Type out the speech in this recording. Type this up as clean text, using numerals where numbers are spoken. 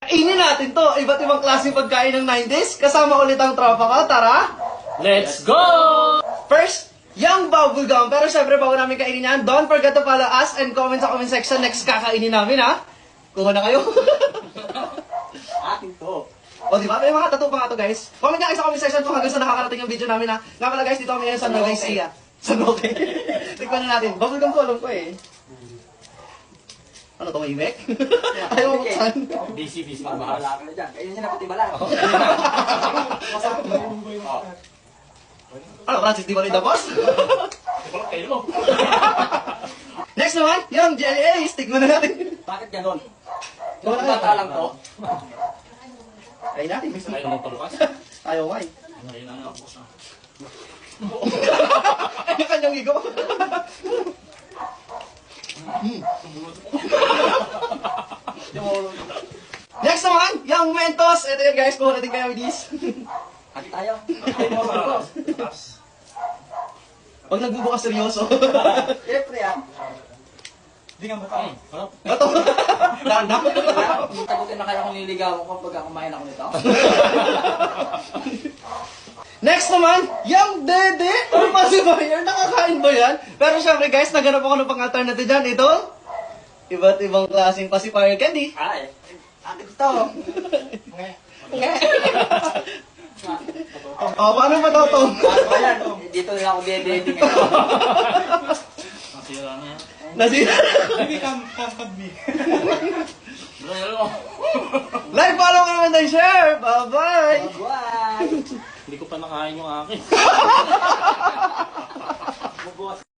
Kainin natin to. Iba't ibang klaseng pagkain ng 90s. Kasama ulit ang tropa ko. Tara! Let's go! First, yung bubblegum. Pero syempre, bago namin kainin yan, don't forget to follow us and comment sa comment section. Next kakainin namin, ha? Kuha na kayo. Akin to. O, di ba? May mga tattoo pa nga to, guys. Comment nga kayo sa comment section kung hanggang sa nakakarating yung video namin, ha? Nga pala, guys, dito kami ngayon sa Nueva Ecija. Sa Nueva. Tikman na natin. Bubblegum ko, alam ko eh. Ano to, mahimek? Ayaw mo buksan. Busy ka ba? Wala ka na dyan. Kaya siya napatibala. Ano, Francis, di ba rin tapos? Kayo mo. Next naman, yung Jelly Ace. Tikman na natin. Bakit ganon? Wala Kung na. bata lang to. Ay natin, gusto. Ayaw mo palukas. Ayaw nga eh. Ayaw na nga. Bukas na. Ay, yung kanyang higo. Next naman, yung Mentos. Ito yun guys, kuha natin kayo with this. Hati tayo. Pag nagbubukas seryoso. Siyempre ah. Hindi nga mukha. Harap. Bato. Lana. Tagutin na kaya kung niligawan ko pagka kumain ako nito. Next naman, yung Dede or pacifier. Nakakain ba yan? Pero syempre guys, naganap ako ng pang-alternative dyan. Ito, iba't ibang klaseng pacifier candy. Ay. Akin to. O, paano ba ito? Ano ba yan? Dito na ako bebe-bebe ngayon. Nasira niya. Nasira. Hindi come me. Bro, Like, follow, comment, and share. Bye-bye. Bye. hindi ko pa nakain yung akin.